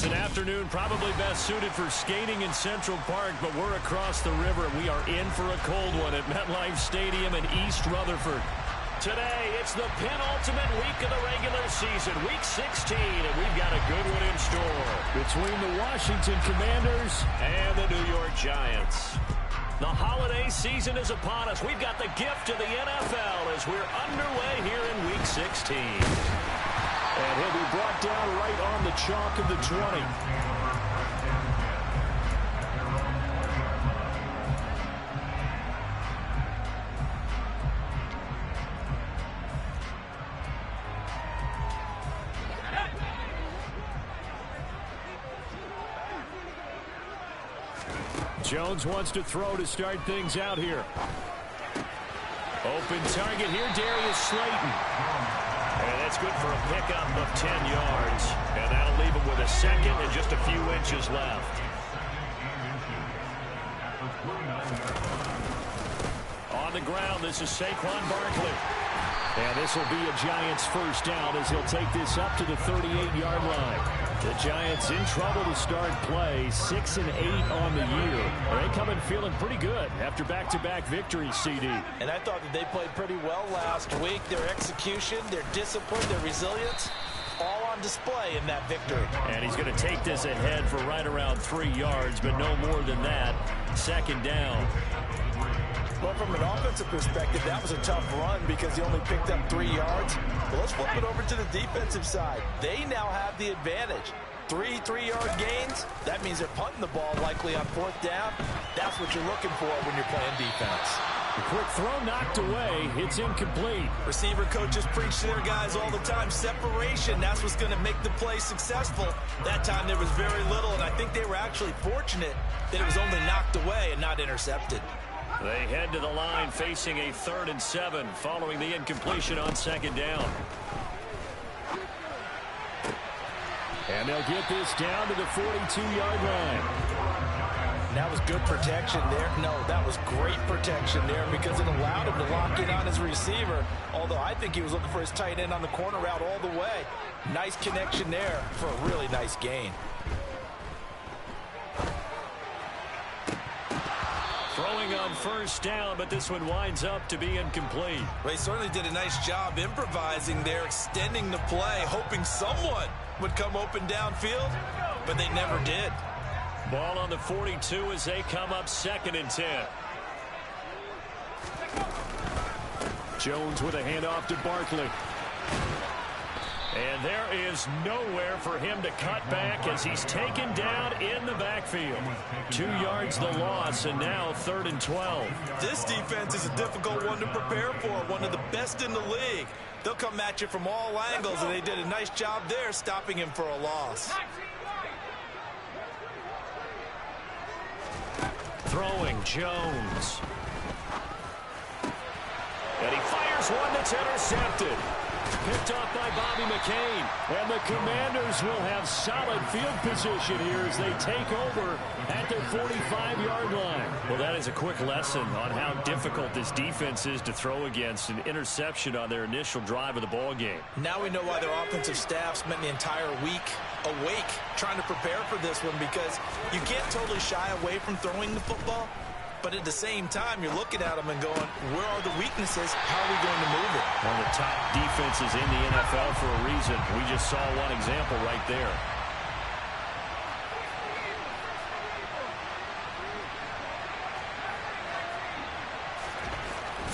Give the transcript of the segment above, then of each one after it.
It's an afternoon probably best suited for skating in Central Park, but we're across the river, and we are in for a cold one at MetLife Stadium in East Rutherford. Today, it's the penultimate week of the regular season, Week 16, and we've got a good one in store between the Washington Commanders and the New York Giants. The holiday season is upon us. We've got the gift of the NFL as we're underway here in Week 16. And he'll be brought down right on the chalk of the 20. Jones wants to throw to start things out here. Open target here, Darius Slayton. And that's good for a pickup of 10 yards. And that'll leave him with a second and just a few inches left. On the ground, this is Saquon Barkley. And this will be a Giants first down as he'll take this up to the 38-yard line. The Giants in trouble to start play, 6-8 on the year. They come in feeling pretty good after back-to-back victories, CD. And I thought that they played pretty well last week. Their execution, their discipline, their resilience, all on display in that victory. And he's going to take this ahead for right around 3 yards, but no more than that. Second down. Well, from an offensive perspective, that was a tough run because he only picked up 3 yards. But let's flip it over to the defensive side. They now have the advantage. 3 3-yard gains. That means they're punting the ball likely on 4th down. That's what you're looking for when you're playing defense. The quick throw knocked away. It's incomplete. Receiver coaches preach to their guys all the time. Separation, that's what's going to make the play successful. That time there was very little, and I think they were actually fortunate that it was only knocked away and not intercepted. They head to the line facing a 3rd and 7 following the incompletion on 2nd down. And they'll get this down to the 42-yard line. That was good protection there. No, that was great protection there because it allowed him to lock in on his receiver. Although I think he was looking for his tight end on the corner route all the way. Nice connection there for a really nice gain. Throwing on 1st down, but this one winds up to be incomplete. Well, he certainly did a nice job improvising there, extending the play, hoping someone would come open downfield, but they never did. Ball on the 42 as they come up 2nd and 10. Jones with a handoff to Barkley. And there is nowhere for him to cut back as he's taken down in the backfield. 2 yards the loss, and now 3rd and 12. This defense is a difficult one to prepare for, one of the best in the league. They'll come at you from all angles, and they did a nice job there stopping him for a loss. Throwing Jones. And he fires one that's intercepted. Picked off by Bobby McCain. And the Commanders will have solid field position here as they take over at their 45-yard line. Well, that is a quick lesson on how difficult this defense is to throw against. An interception on their initial drive of the ball game. Now we know why their offensive staff spent the entire week awake trying to prepare for this one, because you can't totally shy away from throwing the football. But at the same time, you're looking at them and going, where are the weaknesses? How are we going to move it? One of the top defenses in the NFL for a reason. We just saw one example right there.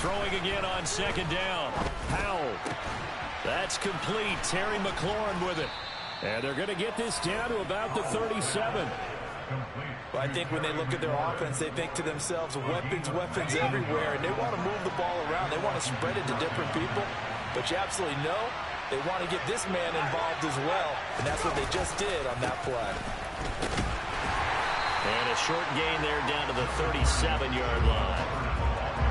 Throwing again on 2nd down. Powell. That's complete. Terry McLaurin with it. And they're going to get this down to about the 37. Well, I think when they look at their offense, they think to themselves, weapons everywhere, and they want to move the ball around. They want to spread it to different people, but you absolutely know they want to get this man involved as well, and that's what they just did on that play. And a short gain there down to the 37-yard line.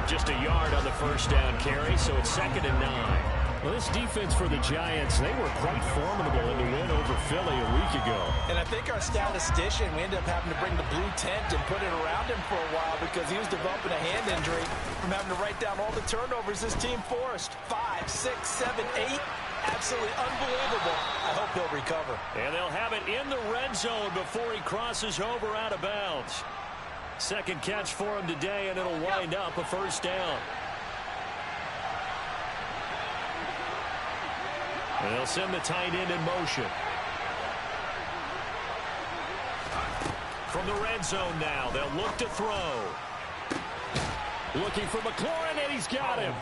Just a yard on the 1st down carry, so it's 2nd and 9. Well, this defense for the Giants, they were quite formidable in the win over Philly a week ago. And I think our statistician, we ended up having to bring the blue tent and put it around him for a while because he was developing a hand injury from having to write down all the turnovers this team forced. 5, 6, 7, 8. Absolutely unbelievable. I hope he'll recover. And they'll have it in the red zone before he crosses over out of bounds. Second catch for him today, and it'll wind up a first down. And they'll send the tight end in motion. From the red zone now, they'll look to throw. Looking for McLaurin, and he's got him.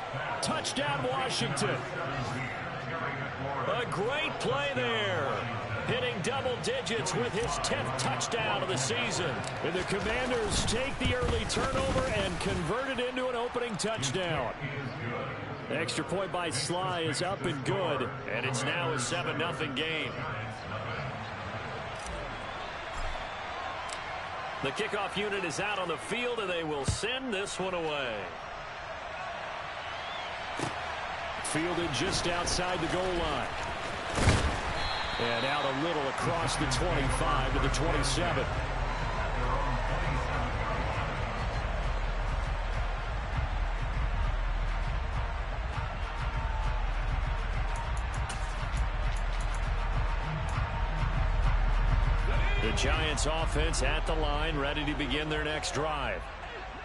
Touchdown, Washington. A great play there. Hitting double digits with his 10th touchdown of the season. And the Commanders take the early turnover and convert it into an opening touchdown. The extra point by Sly is up and good, and it's now a 7-0 game. The kickoff unit is out on the field, and they will send this one away. Fielded just outside the goal line. And out a little across the 25 to the 27. The Giants offense at the line, ready to begin their next drive.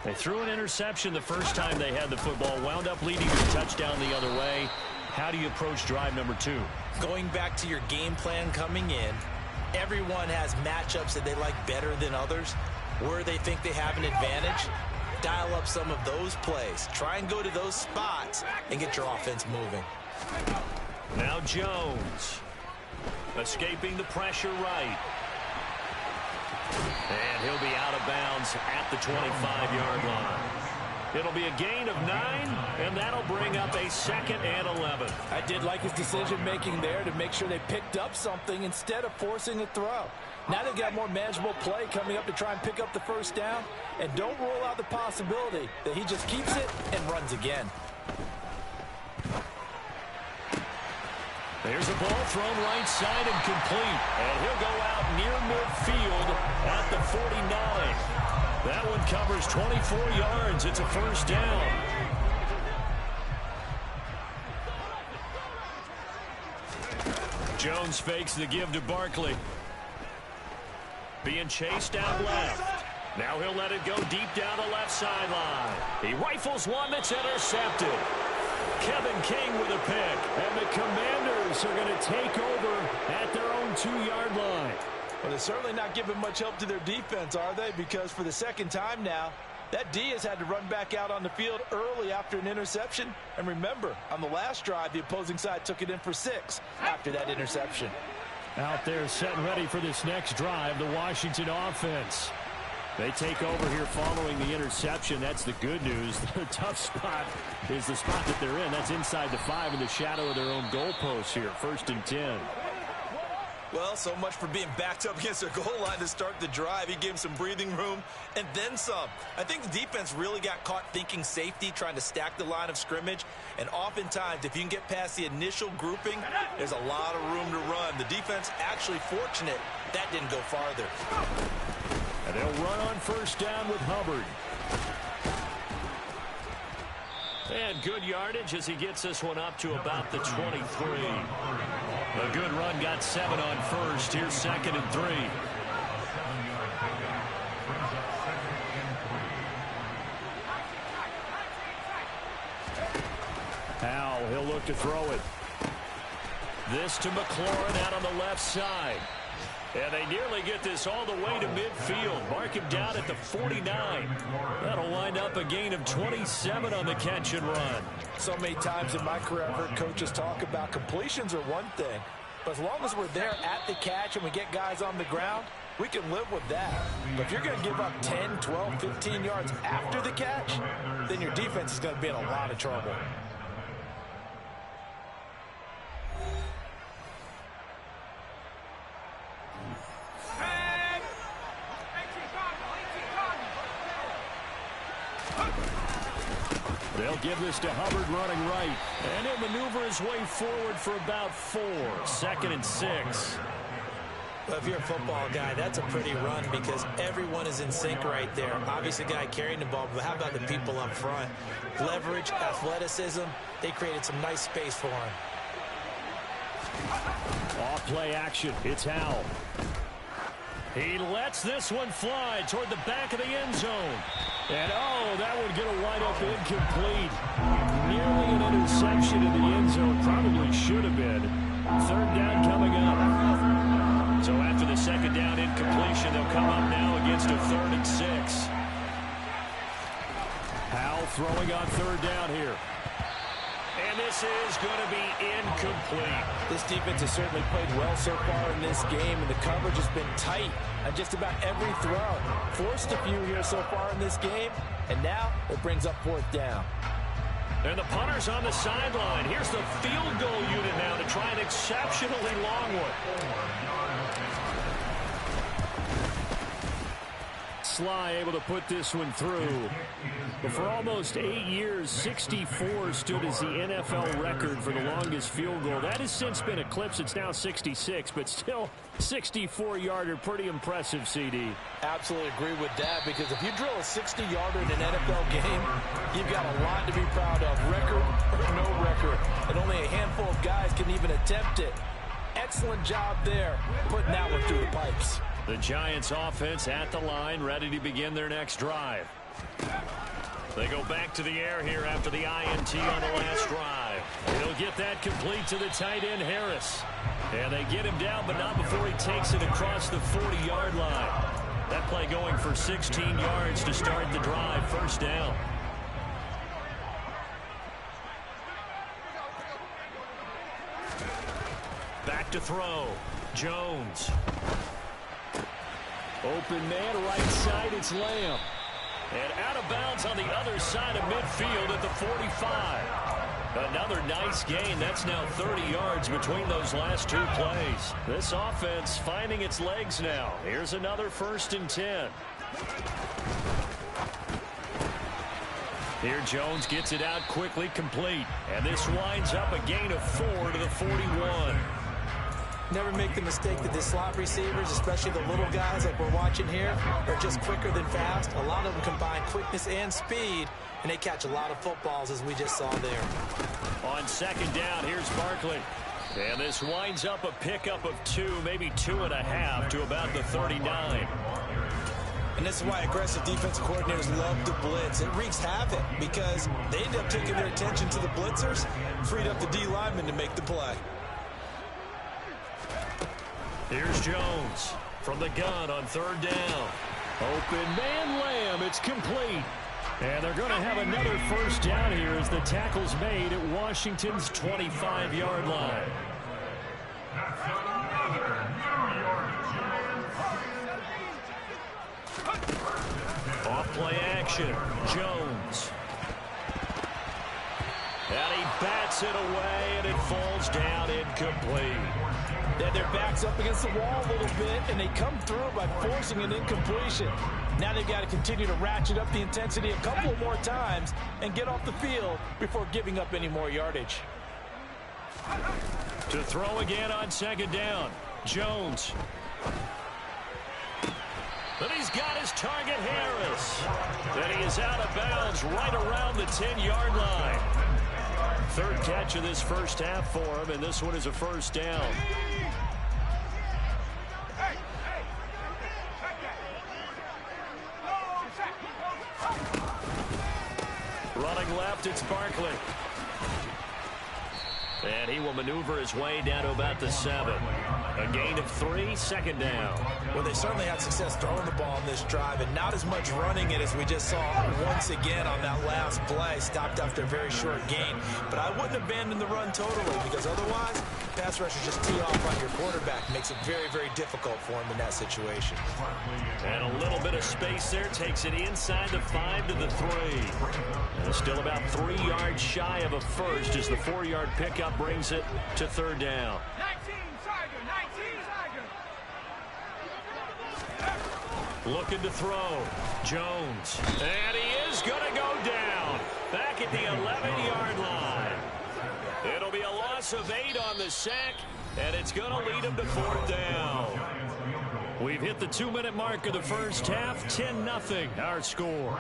They threw an interception the first time they had the football, wound up leading to a touchdown the other way. How do you approach drive number 2? Going back to your game plan coming in, everyone has matchups that they like better than others. Where they think they have an advantage, dial up some of those plays. Try and go to those spots and get your offense moving. Now Jones. Escaping the pressure right. And he'll be out of bounds at the 25-yard line. It'll be a gain of 9, and that'll bring up a 2nd and 11. I did like his decision-making there to make sure they picked up something instead of forcing a throw. Now they've got more manageable play coming up to try and pick up the first down. And don't rule out the possibility that he just keeps it and runs again. There's a ball thrown right side and complete. And he'll go out near midfield at the 49. That one covers 24 yards. It's a first down. Jones fakes the give to Barkley. Being chased out left. Now he'll let it go deep down the left sideline. He rifles one that's intercepted. Kevin King with a pick. And the Commanders are going to take over at their own 2-yard line. Well, they're certainly not giving much help to their defense, are they? Because for the second time now, that D has had to run back out on the field early after an interception. And remember, on the last drive, the opposing side took it in for 6 after that interception. Out there set and ready for this next drive, the Washington offense. They take over here following the interception. That's the good news. The tough spot is the spot that they're in. That's inside the 5 in the shadow of their own goalpost here. 1st and 10. Well, so much for being backed up against their goal line to start the drive. He gave him some breathing room and then some. I think the defense really got caught thinking safety, trying to stack the line of scrimmage. And oftentimes, if you can get past the initial grouping, there's a lot of room to run. The defense actually fortunate that didn't go farther. And they'll run on first down with Hubbard. And good yardage as he gets this one up to about the 23. A good run, got 7 on first. Here's 2nd and 3. Howell, he'll look to throw it. This to McLaurin out on the left side. And they nearly get this all the way to midfield. Mark him down at the 49. That'll wind up a gain of 27 on the catch and run. So many times in my career, I've heard coaches talk about completions are one thing. But as long as we're there at the catch and we get guys on the ground, we can live with that. But if you're going to give up 10, 12, 15 yards after the catch, then your defense is going to be in a lot of trouble. They'll give this to Hubbard running right. And he'll maneuver his way forward for about 4. 2nd and 6. Well, if you're a football guy, that's a pretty run because everyone is in sync right there. Obviously, the guy carrying the ball, but how about the people up front? Leverage, athleticism, they created some nice space for him. Off play action. It's Howell. He lets this one fly toward the back of the end zone. And, oh, that would get a wind-up incomplete. Nearly an interception in the end zone. Probably should have been. 3rd down coming up. So after the 2nd down incompletion, they'll come up now against a 3rd and 6. Howell throwing on 3rd down here. And this is going to be incomplete. This defense has certainly played well so far in this game, and the coverage has been tight on just about every throw. Forced a few here so far in this game, and now it brings up 4th down. And the punter's on the sideline. Here's the field goal unit now to try an exceptionally long one. Sly able to put this one through. But for almost 8 years, 64 stood as the NFL record for the longest field goal. That has since been eclipsed. It's now 66, but still 64-yarder. Pretty impressive, CD. Absolutely agree with that, because if you drill a 60-yarder in an NFL game, you've got a lot to be proud of. Record or no record. And only a handful of guys can even attempt it. Excellent job there, putting that one through the pipes. The Giants offense at the line, ready to begin their next drive. They go back to the air here after the INT on the last drive. He'll get that complete to the tight end, Harris. And they get him down, but not before he takes it across the 40-yard line. That play going for 16 yards to start the drive. 1st down. Back to throw. Jones. Open man, right side, it's Lamb. And out of bounds on the other side of midfield at the 45. Another nice gain. That's now 30 yards between those last 2 plays. This offense finding its legs now. Here's another 1st and 10. Here Jones gets it out quickly, complete. And this winds up a gain of 4 to the 41. Never make the mistake that the slot receivers, especially the little guys like we're watching here, are just quicker than fast. A lot of them combine quickness and speed, and they catch a lot of footballs, as we just saw there. On 2nd down, here's Barkley. And this winds up a pickup of 2, maybe 2.5 to about the 39. And this is why aggressive defensive coordinators love to blitz. It wreaks havoc because they end up taking their attention to the blitzers, freed up the D lineman to make the play. Here's Jones from the gun on 3rd down. Open man, Lamb. It's complete. And they're going to have another 1st down here as the tackle's made at Washington's 25-yard line. Off play action. Jones. And he bats it away, and it falls down incomplete. Then their back's up against the wall a little bit, and they come through by forcing an incompletion. Now they've got to continue to ratchet up the intensity a couple more times and get off the field before giving up any more yardage. To throw again on 2nd down. Jones. But he's got his target, Harris. And he is out of bounds right around the 10-yard line. 3rd catch of this 1st half for him, and this one is a 1st down. Running left, it's Barkley. And he will maneuver his way down to about the 7. A gain of 3, 2nd down. Well, they certainly had success throwing the ball in this drive, and not as much running it as we just saw once again on that last play. Stopped after a very short gain. But I wouldn't abandon the run totally, because otherwise, pass rushers just tee off on your quarterback. Makes it very, very difficult for him in that situation. And a little bit of space there. Takes it inside the 5 to the 3. And still about 3 yards shy of a 1st as the 4-yard pickup brings it to 3rd down. Looking to throw. Jones. And he is going to go down. Back at the loss of 8 on the sack, and it's going to lead them to 4th down. We've hit the 2-minute mark of the first half. 10-0 our score.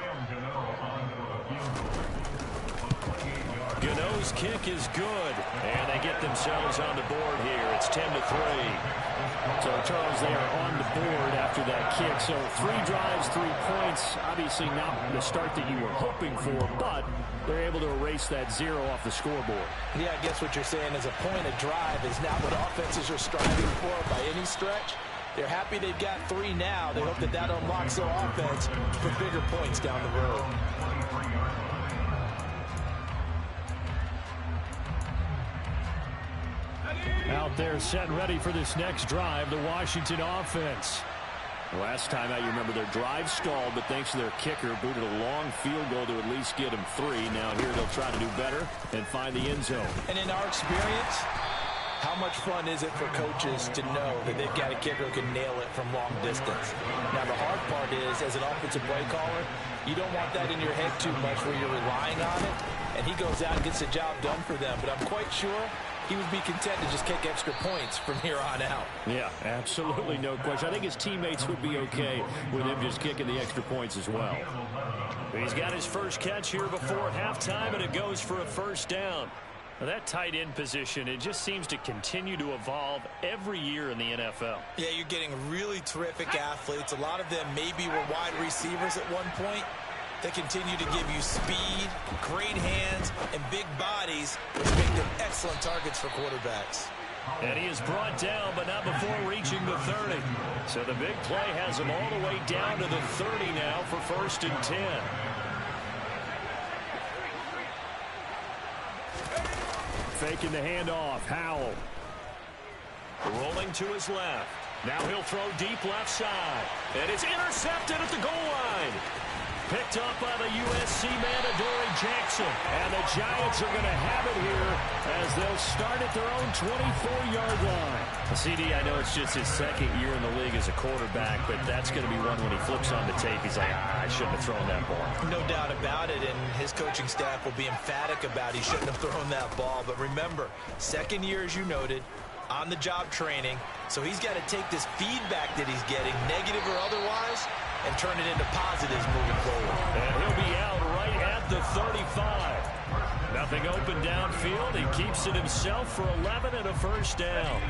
Gano's kick is good, and they get themselves on the board here. It's 10-3. So, Charles, they are on the board after that kick. So 3 drives, 3 points. Obviously not the start that you were hoping for, but they're able to erase that 0 off the scoreboard. Yeah, I guess what you're saying is a point of drive is not what offenses are striving for by any stretch. They're happy they've got 3 now. They hope that that unlocks their offense for bigger points down the road. Out there set and ready for this next drive, the Washington offense. Last time out, you remember their drive stalled, but thanks to their kicker, booted a long field goal to at least get them 3. Now here they'll try to do better and find the end zone. And in our experience, how much fun is it for coaches to know that they've got a kicker who can nail it from long distance? Now, the hard part is, as an offensive play caller, you don't want that in your head too much where you're relying on it, and he goes out and gets the job done for them. But I'm quite sure he would be content to just kick extra points from here on out. Yeah, absolutely no question. I think his teammates would be okay with him just kicking the extra points as well. He's got his first catch here before halftime, and it goes for a 1st down. Now, that tight end position, it just seems to continue to evolve every year in the NFL. Yeah, you're getting really terrific athletes. A lot of them maybe were wide receivers at one point. They continue to give you speed, great hands, and big bodies, which make them excellent targets for quarterbacks. And he is brought down, but not before reaching the 30. So the big play has him all the way down to the 30 now for 1st and 10. Faking the handoff, Howell. Rolling to his left. Now he'll throw deep left side. And it's intercepted at the goal line. Picked up by the USC man, Adoree Jackson. And the Giants are going to have it here as they'll start at their own 24-yard line. CD, I know it's just his 2nd year in the league as a quarterback, but that's going to be one when he flips on the tape, he's like, I shouldn't have thrown that ball. No doubt about it, and his coaching staff will be emphatic about he shouldn't have thrown that ball. But remember, 2nd year, as you noted, on-the-job training, so he's got to take this feedback that he's getting, negative or otherwise, and turn it into positives moving forward. And he'll be out right at the 35. Nothing open downfield. He keeps it himself for 11 and a 1st down.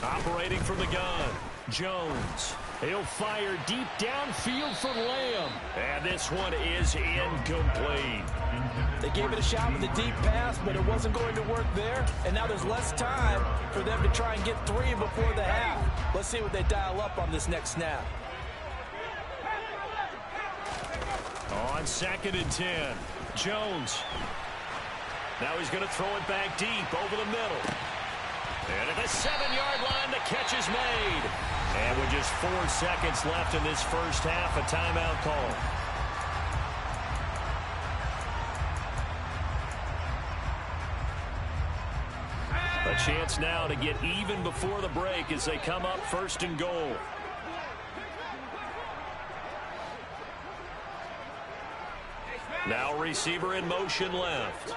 Operating from the gun, Jones. He'll fire deep downfield for Lamb. And this one is incomplete. They gave it a shot with a deep pass, but it wasn't going to work there. And now there's less time for them to try and get 3 before the half. Let's see what they dial up on this next snap. On 2nd and 10, Jones. Now he's going to throw it back deep over the middle. And at the 7-yard line, the catch is made. And with just 4 seconds left in this first half, a timeout call. A chance now to get even before the break as they come up 1st and goal. Now receiver in motion left.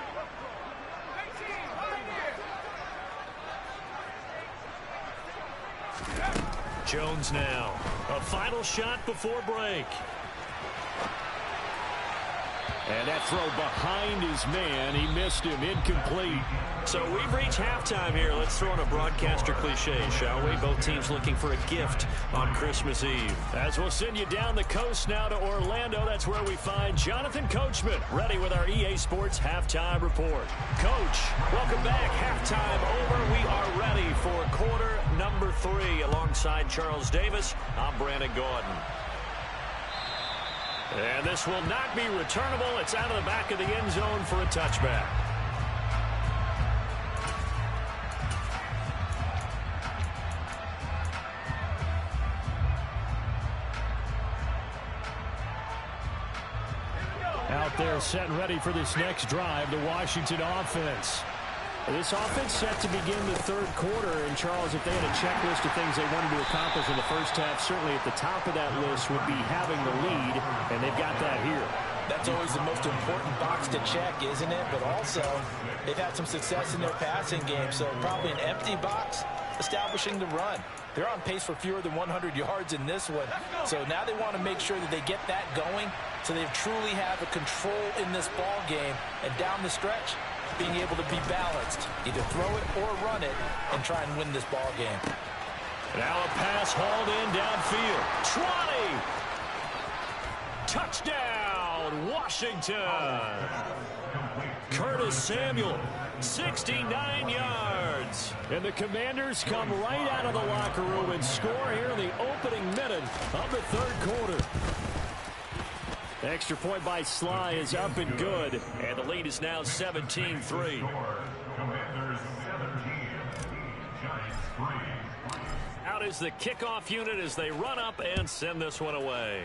Jones now. A final shot before break. And that throw behind his man. He missed him. Incomplete. So we've reached halftime here. Let's throw in a broadcaster cliche, shall we? Both teams looking for a gift on Christmas Eve. As we'll send you down the coast now to Orlando. That's where we find Jonathan Coachman, ready with our EA Sports Halftime Report. Coach, welcome back. Halftime over. We are ready for quarter number 3. Alongside Charles Davis, I'm Brandon Gordon. And this will not be returnable. It's out of the back of the end zone for a touchback. Out there set and ready for this next drive, the Washington offense. This offense set to begin the third quarter. And, Charles, if they had a checklist of things they wanted to accomplish in the first half, certainly at the top of that list would be having the lead, and they've got that here. That's always the most important box to check, isn't it? But also, they've had some success in their passing game, so probably an empty box establishing the run. They're on pace for fewer than 100 yards in this one, so now they want to make sure that they get that going so they truly have a control in this ball game, and down the stretch, being able to be balanced, either throw it or run it, and try and win this ball game. Now a pass hauled in downfield. 20! Touchdown, Washington! Curtis Samuel, 69 yards. And the Commanders come right out of the locker room and score here in the opening minute of the third quarter. The extra point by Sly is up and good. And the lead is now 17-3. Out is the kickoff unit as they run up and send this one away.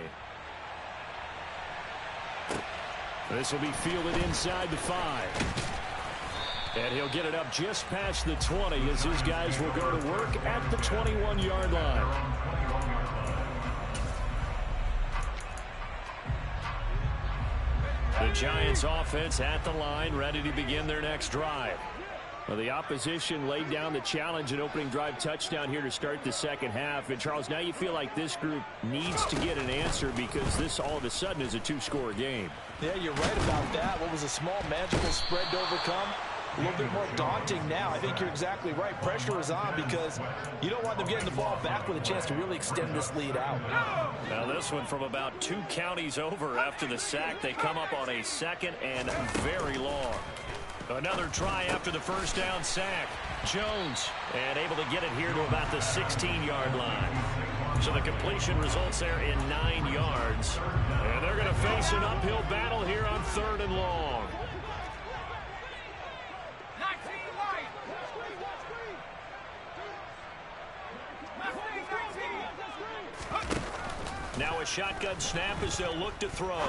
This will be fielded inside the 5. And he'll get it up just past the 20 as his guys will go to work at the 21-yard line. The Giants offense at the line, ready to begin their next drive. Well, the opposition laid down the challenge and opening drive touchdown here to start the second half. And, Charles, now you feel like this group needs to get an answer because this all of a sudden is a two-score game. Yeah, you're right about that. What was a small magical spread to overcome? A little bit more daunting now. I think you're exactly right. Pressure is on because you don't want them getting the ball back with a chance to really extend this lead out. Now this one from about 2 counties over after the sack. They come up on a second and very long. Another try after the first down sack. Jones, and able to get it here to about the 16-yard line. So the completion results there in 9 yards. And they're going to face an uphill battle here on 3rd and long. Now a shotgun snap as they'll look to throw.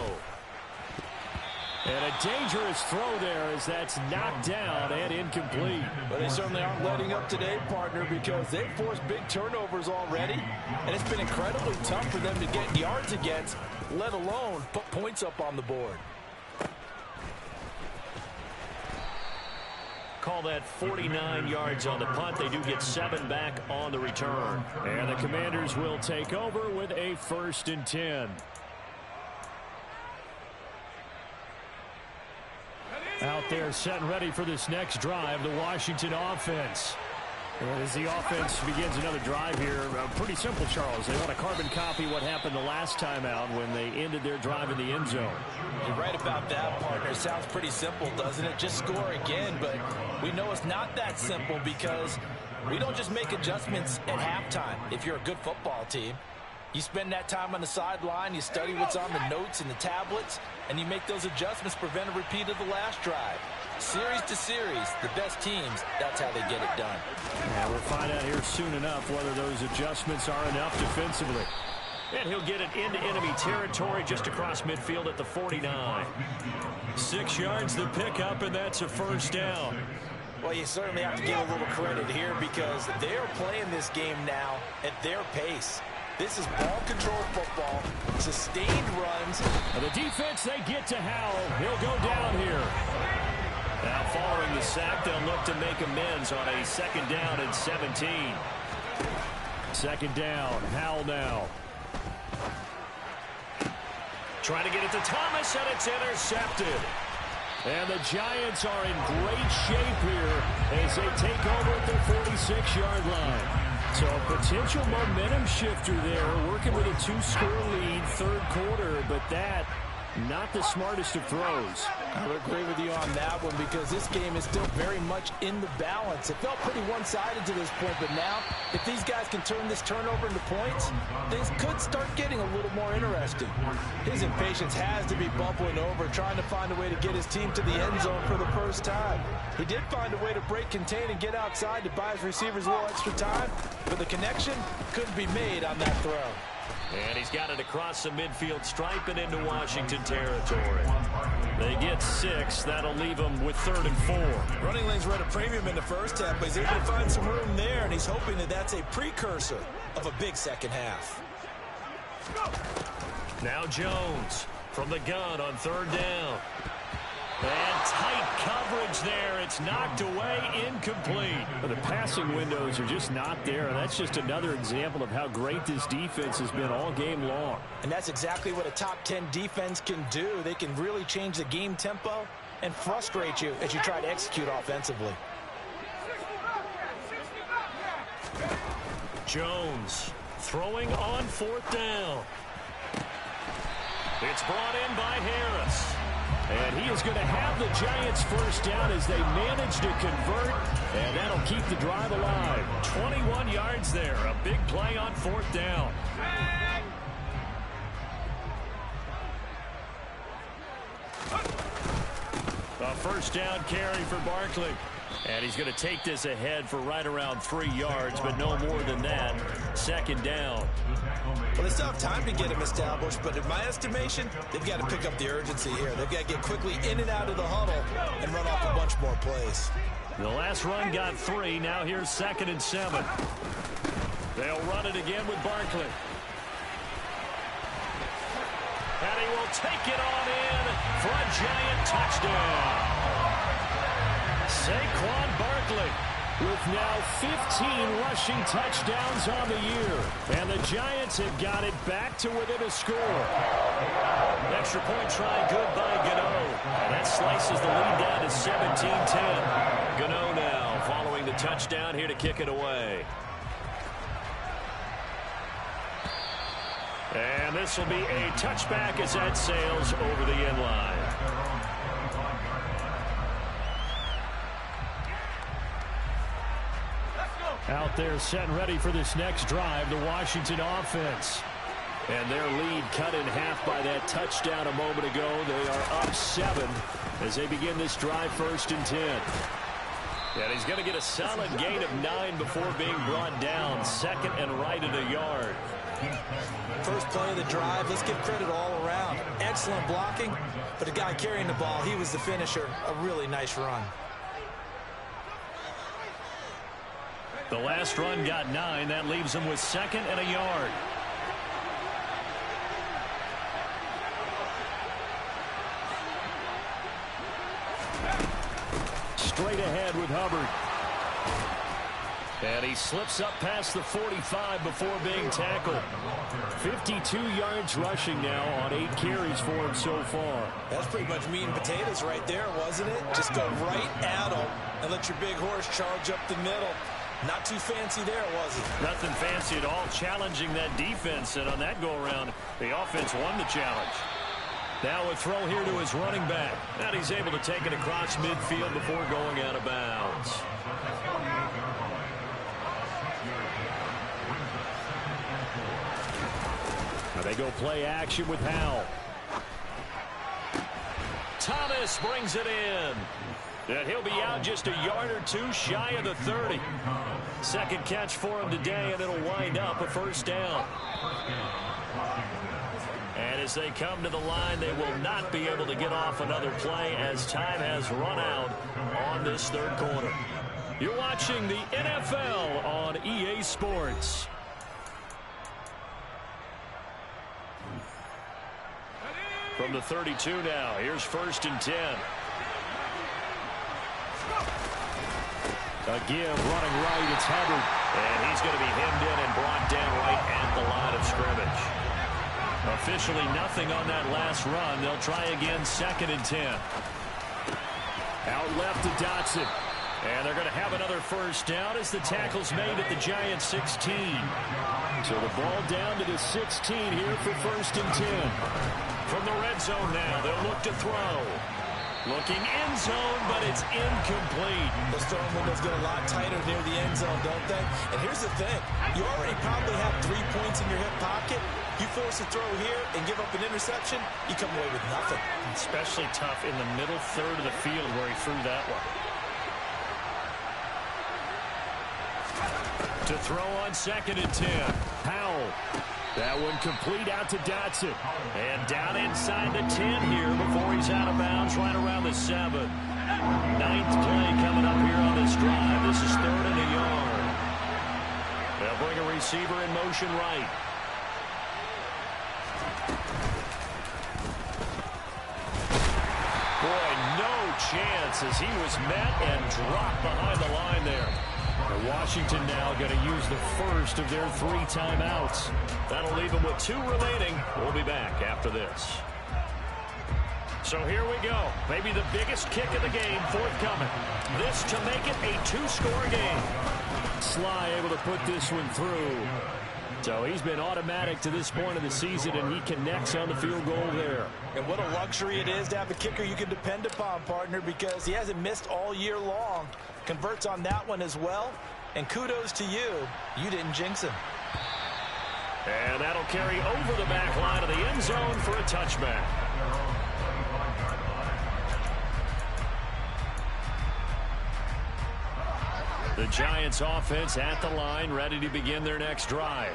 And a dangerous throw there as that's knocked down and incomplete. But they certainly aren't letting up today, partner, because they've forced big turnovers already. And it's been incredibly tough for them to get yards against, let alone put points up on the board. Call that 49 yards on the punt. They do get 7 back on the return. And the Commanders will take over with a 1st and 10. Out there set and ready for this next drive, the Washington offense. And as the offense begins another drive here, pretty simple, Charles. They want to carbon copy what happened the last time out when they ended their drive in the end zone. You're right about that, partner. It sounds pretty simple, doesn't it? Just score again, but we know it's not that simple because we don't just make adjustments at halftime if you're a good football team. You spend that time on the sideline, you study what's on the notes and the tablets, and you make those adjustments, prevent a repeat of the last drive. Series to series, the best teams, that's how they get it done. And we'll find out here soon enough whether those adjustments are enough defensively. And he'll get it into enemy territory just across midfield at the 49. 6 yards the pickup, and that's a 1st down. Well, you certainly have to give a little credit here because they're playing this game now at their pace. This is ball control football, sustained runs. And the defense, they get to Howell. He'll go down here. Now following the sack, they'll look to make amends on a 2nd down and 17. 2nd down, Howell now. Trying to get it to Thomas, and it's intercepted. And the Giants are in great shape here as they take over at their 46-yard line. So a potential momentum shifter there, working with a 2-score lead, 3rd quarter, but that not the smartest of throws. I would agree with you on that one because this game is still very much in the balance. It felt pretty one-sided to this point, but now if these guys can turn this turnover into points, things could start getting a little more interesting. His impatience has to be bubbling over, trying to find a way to get his team to the end zone for the first time. He did find a way to break contain and get outside to buy his receivers a little extra time, but the connection couldn't be made on that throw. And he's got it across the midfield stripe and into Washington territory. They get 6. That'll leave them with 3rd and 4. Running lanes were at a premium in the first half, but he's able to find some room there, and he's hoping that that's a precursor of a big second half. Now Jones from the gun on 3rd down. And tight coverage there. It's knocked away, incomplete. The passing windows are just not there, and that's just another example of how great this defense has been all game long. And that's exactly what a top 10 defense can do. They can really change the game tempo and frustrate you as you try to execute offensively. Jones throwing on 4th down. It's brought in by Harris. And he is going to have the Giants first down as they manage to convert, and that'll keep the drive alive. 21 yards there, a big play on 4th down. A first down carry for Barkley. And he's going to take this ahead for right around 3 yards, but no more than that. 2nd down. Well, they still have time to get him established, but in my estimation, they've got to pick up the urgency here. They've got to get quickly in and out of the huddle and run off a bunch more plays. The last run got 3. Now here's 2nd and 7. They'll run it again with Barkley. And he will take it on in for a Giant touchdown. Saquon Barkley with now 15 rushing touchdowns on the year. And the Giants have got it back to within a score. Extra point try good by Gano. And that slices the lead down to 17-10. Gano now following the touchdown here to kick it away. And this will be a touchback as that sails over the end line. Out there set and ready for this next drive, the Washington offense. And their lead cut in half by that touchdown a moment ago. They are up 7 as they begin this drive 1st and 10. And he's going to get a solid gain of 9 before being brought down. 2nd and right at a yard. First play of the drive, let's give credit all around. Excellent blocking, but the guy carrying the ball, he was the finisher. A really nice run. The last run got 9. That leaves him with 2nd and a yard. Straight ahead with Hubbard. And he slips up past the 45 before being tackled. 52 yards rushing now on 8 carries for him so far. That's pretty much meat and potatoes right there, wasn't it? Just go right at him and let your big horse charge up the middle. Not too fancy there, was it? Nothing fancy at all, challenging that defense. And on that go-around, the offense won the challenge. Now a throw here to his running back. And he's able to take it across midfield before going out of bounds. Now they go play action with Howell. Thomas brings it in. And he'll be out just a yard or 2 shy of the 30. Second catch for him today, and it'll wind up a first down. And as they come to the line, they will not be able to get off another play as time has run out on this 3rd quarter. You're watching the NFL on EA Sports. From the 32 now, here's 1st and 10. A give, running right, it's Hubbard. And he's going to be hemmed in and brought down right at the line of scrimmage. Officially nothing on that last run. They'll try again 2nd and 10. Out left to Dotson. And they're going to have another first down as the tackle's made at the Giants 16. So the ball down to the 16 here for 1st and 10. From the red zone now, they'll look to throw. Looking end zone, but it's incomplete. Those throwing windows get a lot tighter near the end zone, don't they? And here's the thing. You already probably have 3 points in your hip pocket. You force a throw here and give up an interception, you come away with nothing. Especially tough in the middle third of the field where he threw that one. To throw on 2nd and 10. Howell. That one complete out to Dotson. And down inside the 10 here before he's out of bounds right around the 7. Ninth play coming up here on this drive. This is 3rd and a yard. They'll bring a receiver in motion right. Boy, no chance as he was met and dropped behind the line there. Washington now going to use the first of their 3 timeouts. That'll leave them with 2 remaining. We'll be back after this. So here we go. Maybe the biggest kick of the game forthcoming. This to make it a 2-score game. Sly able to put this one through. So he's been automatic to this point of the season, and he connects on the field goal there. And what a luxury it is to have a kicker you can depend upon, partner, because he hasn't missed all year long. Converts on that one as well. And kudos to you. You didn't jinx him. And that'll carry over the back line of the end zone for a touchback. The Giants offense at the line, ready to begin their next drive.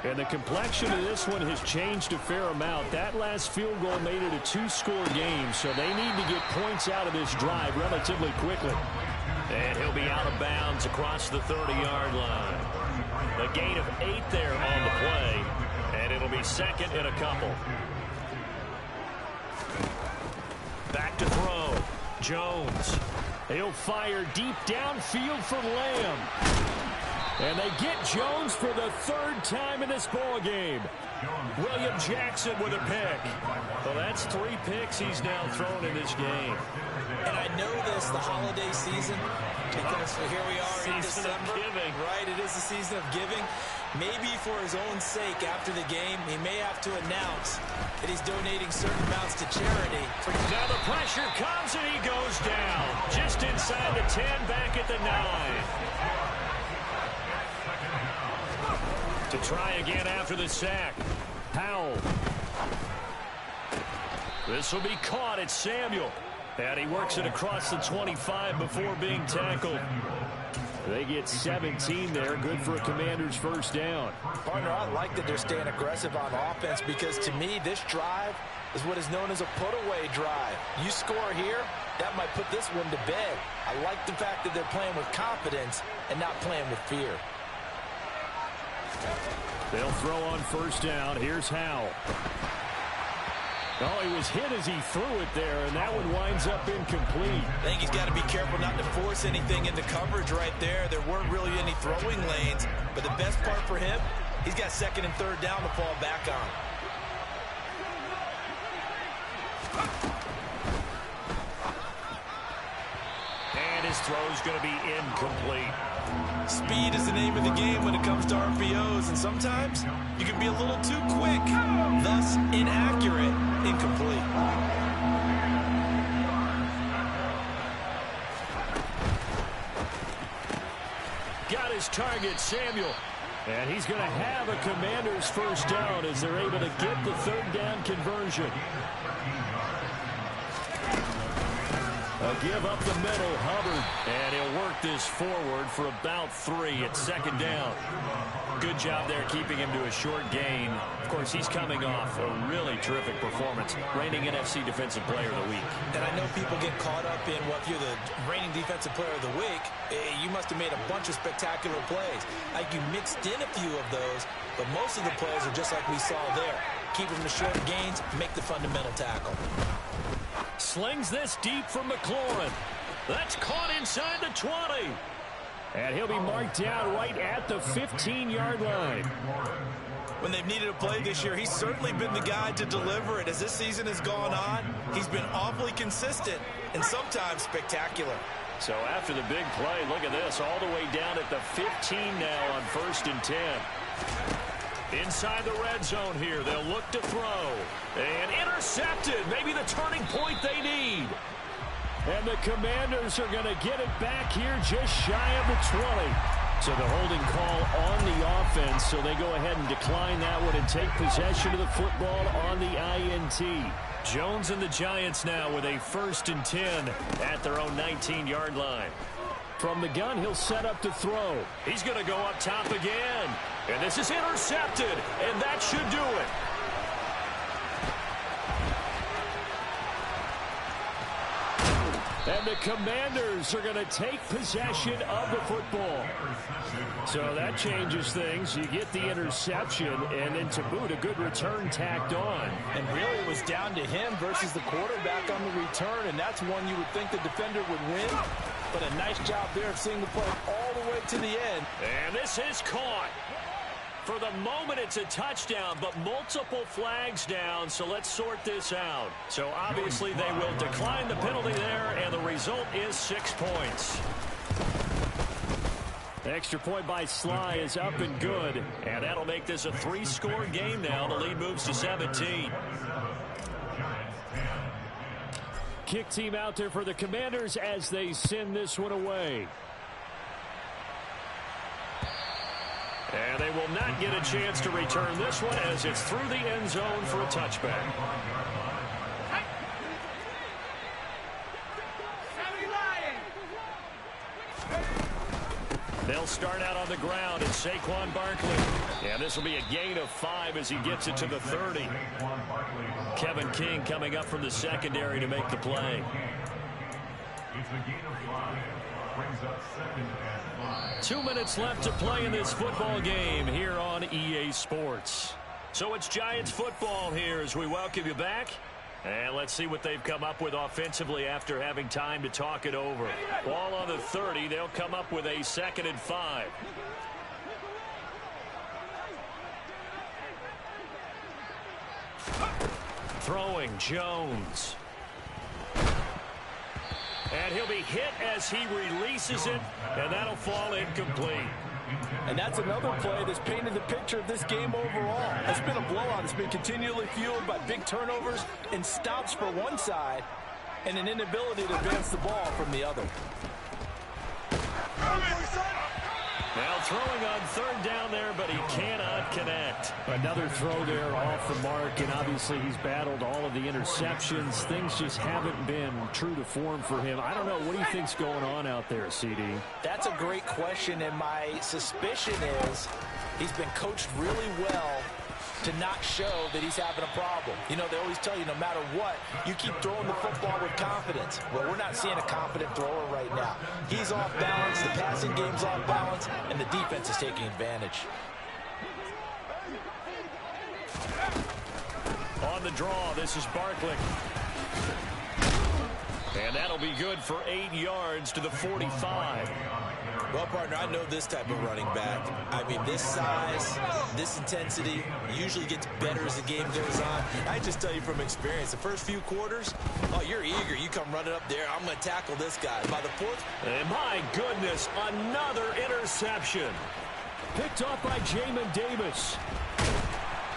And the complexion of this one has changed a fair amount. That last field goal made it a 2-score game, so they need to get points out of this drive relatively quickly. And he'll be out of bounds across the 30-yard line. The gain of 8 there on the play, and it'll be 2nd and a couple. Back to throw. Jones. He'll fire deep downfield for Lamb. And they get Jones for the 3rd time in this ball game. William Jackson with a pick. Well, that's 3 picks he's now thrown in this game. And I know this, the holiday season, because here we are in December. Right, it is the season of giving. Maybe for his own sake, after the game, he may have to announce that he's donating certain amounts to charity. Now the pressure comes and he goes down. Just inside the 10, back at the 9. To try again after the sack. Powell. This will be caught. It's Samuel. And he works it across the 25 before being tackled. They get 17 there. Good for a Commander's first down. Partner, I like that they're staying aggressive on offense because to me, this drive is what is known as a put-away drive. You score here, that might put this one to bed. I like the fact that they're playing with confidence and not playing with fear. They'll throw on first down. Here's Howell. Oh, he was hit as he threw it there, and that one winds up incomplete. I think he's got to be careful not to force anything into coverage right there. There weren't really any throwing lanes, but the best part for him, he's got 2nd and 3rd down to fall back on. And his throw's going to be incomplete. Speed is the name of the game when it comes to RPOs, and sometimes you can be a little too quick, thus inaccurate, incomplete. Got his target, Samuel. And he's going to have a Commander's first down as they're able to get the 3rd down conversion. A give up the middle, Hubbard. And he'll work this forward for about 3 at 2nd down. Good job there keeping him to a short gain. Of course, he's coming off a really terrific performance, reigning NFC Defensive Player of the Week. And I know people get caught up in what you're the reigning Defensive Player of the Week. You must have made a bunch of spectacular plays. Like you mixed in a few of those, but most of the plays are just like we saw there. Keep them to short gains, make the fundamental tackle. Slings this deep from McLaurin. That's caught inside the 20. And he'll be marked down right at the 15-yard line. When they've needed a play this year, he's certainly been the guy to deliver it. As this season has gone on, he's been awfully consistent and sometimes spectacular. So after the big play, look at this, all the way down at the 15 now on 1st and 10. Inside the red zone here, they'll look to throw. And intercepted, maybe the turning point they need. And the Commanders are going to get it back here just shy of the 20. So the holding call on the offense, so they go ahead and decline that one and take possession of the football on the INT. Jones and the Giants now with a 1st and 10 at their own 19-yard line. From the gun, he'll set up to throw. He's going to go up top again. And this is intercepted, and that should do it. And the Commanders are going to take possession of the football. So that changes things. You get the interception, and then to boot, a good return tacked on. And really it was down to him versus the quarterback on the return, and that's one you would think the defender would win. But a nice job there of seeing the play all the way to the end. And this is caught. For the moment, it's a touchdown, but multiple flags down, so let's sort this out. So obviously they will decline the penalty there, and the result is 6 points. The extra point by Sly is up and good. And that'll make this a 3-score game now. The lead moves to 17. Kick team out there for the Commanders as they send this one away. And they will not get a chance to return this one as it's through the end zone for a touchback. They'll start out on the ground. It's Saquon Barkley. And this will be a gain of 5 as he gets it to the 30. Kevin King coming up from the secondary to make the play. It's a gain of 5. Brings up 2nd and 5. 2 minutes left to play in this football game here on EA Sports. So it's Giants football here as we welcome you back. And let's see what they've come up with offensively after having time to talk it over. Ball on the 30. They'll come up with a 2nd and 5. Throwing Jones. And he'll be hit as he releases it, and that'll fall incomplete. And that's another play that's painted the picture of this game overall. It's been a blowout. It's been continually fueled by big turnovers and stops for one side and an inability to advance the ball from the other. Now throwing on 3rd down there, but he cannot connect. Another throw there off the mark, and obviously he's battled all of the interceptions. Things just haven't been true to form for him. I don't know. What do you think's going on out there, CD? That's a great question, and my suspicion is he's been coached really well to not show that he's having a problem. You know, they always tell you no matter what, you keep throwing the football with confidence. Well, we're not seeing a confident thrower right now. He's off balance, the passing game's off balance, and the defense is taking advantage. On the draw, this is Barkley. And that'll be good for 8 yards to the 45. Well, partner, I know this type of running back. I mean, this size, this intensity usually gets better as the game goes on. I just tell you from experience, the first few quarters, oh, you're eager. You come running up there. I'm going to tackle this guy. By the 4th. And my goodness, another interception. Picked off by Jamin Davis.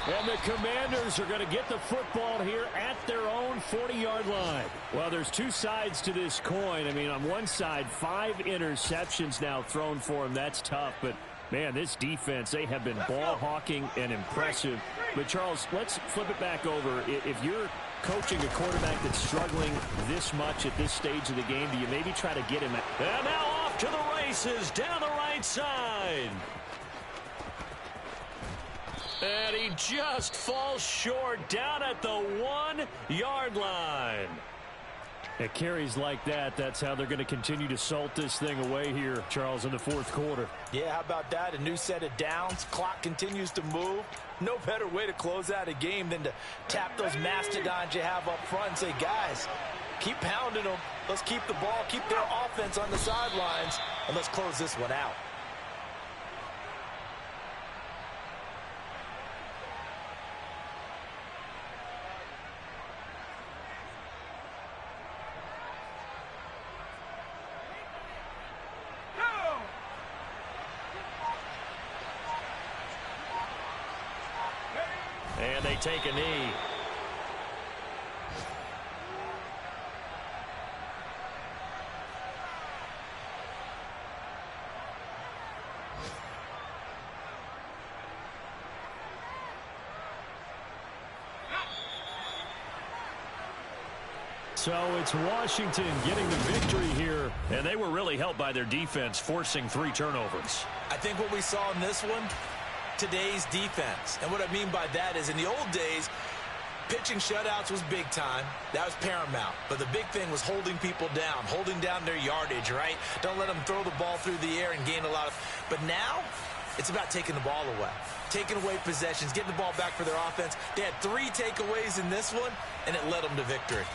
And the Commanders are going to get the football here at their own 40-yard line. Well, there's 2 sides to this coin. I mean, on one side, 5 interceptions now thrown for him. That's tough. But, man, this defense, they have been ball hawking and impressive. But, Charles, let's flip it back over. If you're coaching a quarterback that's struggling this much at this stage of the game, do you maybe try to get him at... And now off to the races down the right side. And he just falls short down at the 1-yard line. At carries like that, that's how they're going to continue to salt this thing away here, Charles, in the 4th quarter. Yeah, how about that? A new set of downs. Clock continues to move. No better way to close out a game than to tap those mastodons you have up front and say, guys, keep pounding them. Let's keep the ball, keep their offense on the sidelines, and let's close this one out. And they take a knee. So it's Washington getting the victory here. And they were really helped by their defense, forcing 3 turnovers. I think what we saw in this one, today's defense. And what I mean by that is in the old days, pitching shutouts was big time. That was paramount. But the big thing was holding people down, holding down their yardage, right? Don't let them throw the ball through the air and gain a lot of... But now, it's about taking the ball away. Taking away possessions, getting the ball back for their offense. They had 3 takeaways in this one, and it led them to victory.